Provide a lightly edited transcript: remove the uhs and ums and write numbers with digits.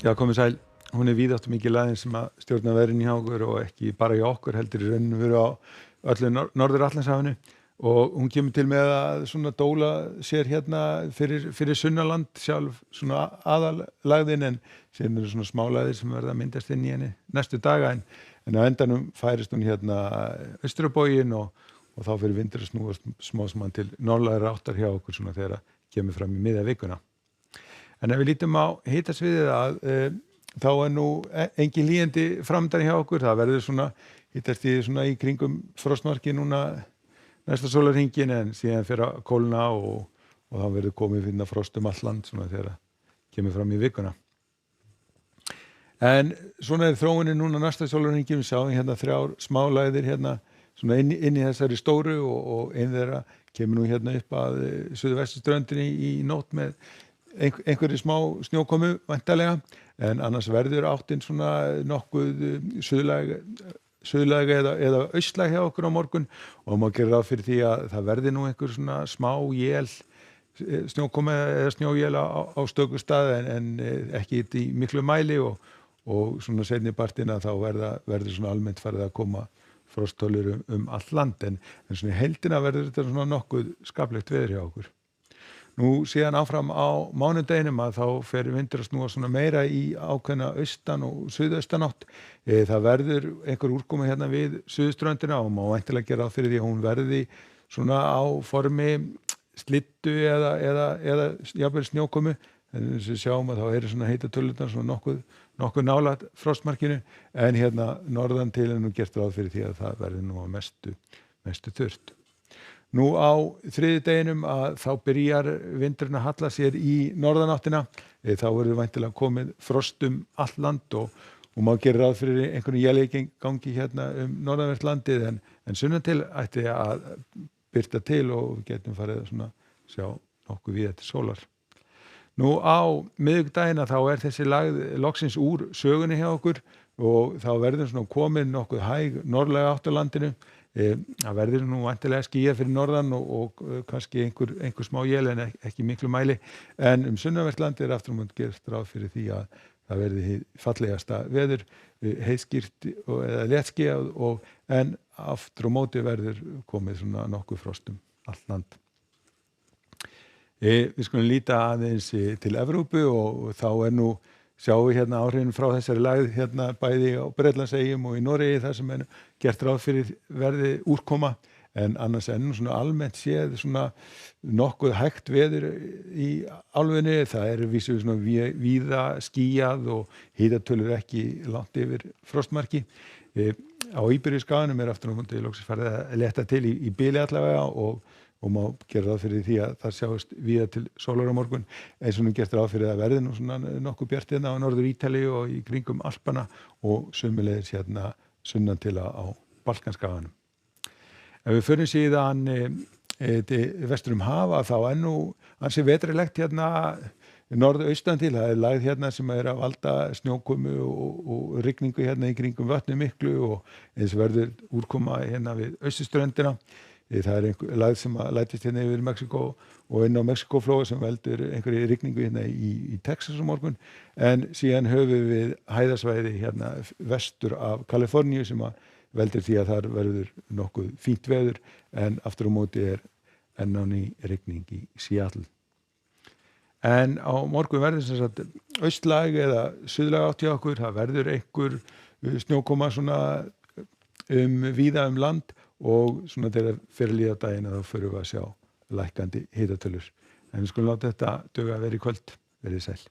Já, komið sæl. Hún víðáttumikil aðeins sem að stjórna veðrinu hjá okkur og ekki bara hjá okkur, heldur í rauninu veru á öllu Norður-Atlantshafinu og hún kemur til með að svona dóla sér hérna fyrir Sunnaland sjálf svona aðalagðin en síðan eru svona smálæðir sem verða að myndast inn í henni næstu daga en á endanum færist hún hérna austur á bóginn og þá fyrir vindur að snúast smá saman til norðlægari áttar hjá okkur svona þegar það kemur fram í miðja vikuna. En ef við lítum á hitasviðið að þá nú engin hlýindi framöndan hjá okkur, það verður svona hitastigið svona í kringum frostmarki núna næsta sólarhringinn en síðan fyrir að kólna og þá verður komið finna frost allt land svona þegar það kemur fram í vikuna. En svona þróunin núna næsta sólarhringinn, við sjáum hérna 3 smálægðir hérna svona inn í þessari stóru og ein þeirra kemur nú hérna upp að suðvesturströndinni í nótt með einhverju smá snjókomu væntanlega en annars verður áttin svona nokkuð suðlæg eða austlæg hjá okkur á morgun og má gera ráð fyrir því að það verði nú einhver svona smá snjókomu eða snjóél á stöku stað en ekki í miklu mæli og svona seinni partina þá verður svona almennt farið að koma frosttölur allt land en svona í heildina verður þetta svona nokkuð skaplegt veður hjá okkur. Nú síðan áfram á mánudeginum að þá fer vindur að snúa svona meira í ákveðna austan og suðaustanátt. Það verður einhver úrkomi hérna við suðurströndina og má væntanlega gera ráð fyrir því að hún verði svona á formi slyddu eða jafnvel snjókomu. En eins og við sjáum að þá eru svona hitatölurnar svona nokkuð nálægt frostmarkinu en hérna norðan til nú gert ráð fyrir því að það verði nú á mestu þurrt. Nú á þriðjudeginum að þá byrjar vindurinn að halla sér í norðanáttina, þá verður væntanlega komið frost allt land og má gera ráð fyrir einhverjum éljagangi hérna norðanvert landið en sunnan til ætti að birta til og við getum farið að svona sjá nokkuð víða til sólar. Nú á miðvikudaginn þá þessi lagð loksins úr sögunni hjá okkur og þá verður svona komið nokkuð hæg norðlæg átt á landinu. Það verður nú væntanlega skýjað fyrir norðan og kannski einhver smá él en ekki miklu mæli en sunnanvert landið aftur á móti gert ráð fyrir því að það verði hið fallegasta veður, heiðskýrt eða léttskýjað en aftur á móti verður komið svona nokkuð frost allt land. Við skulum líta aðeins til Evrópu og þá nú sjáum við hérna áhrifin frá þessari lægð hérna bæði á Bretlandseyjum og í Noregi þar sem gert ráð fyrir verði úrkoma en annars svona almennt séð svona nokkuð hægt veður í álfunni, það vísu svona víða skýjað og hitatölur ekki langt yfir frostmarki. Á Íberíuskaganum aftur á móti loksins farið að létta til í bili allavega og má gera ráð fyrir því að það sjáist víða til sólar á morgun eins og nú gert ráð fyrir að verði nú svona nokkuð bjart hérna á Norður Ítalíu og í kringum Alpana og sömuleiðis hérna sunnan til á Balkanskaganum. Ef við förum síðan til vestur hafa þá nú ansi vetrilegt hérna norðaustan til, það lagð hérna sem að valda snjókomu og rigningu hérna í kringum vötnu miklu og eins verður úrkoma hérna við austurströndina. Það lagð sem að lætist hérna yfir Mexíkó og inn á Mexíkóflóa sem veldur einhverju rigningu hérna í Texas á morgun en síðan höfum við hæðasvæði hérna vestur af Kaliforníu sem að veldur því að þar verður nokkuð fínt veður en aftur á móti enn á ný rigning í Seattle. En á morgun verður sem sagt austlæg eða suðlæg átt hjá okkur, það verður einhver snjókoma svona víða land og svona þegar fyrir líða daginn þá förum við að sjá lækkandi hitatölur. En við skulum láta þetta duga að vera í kvöld. Verið sæl.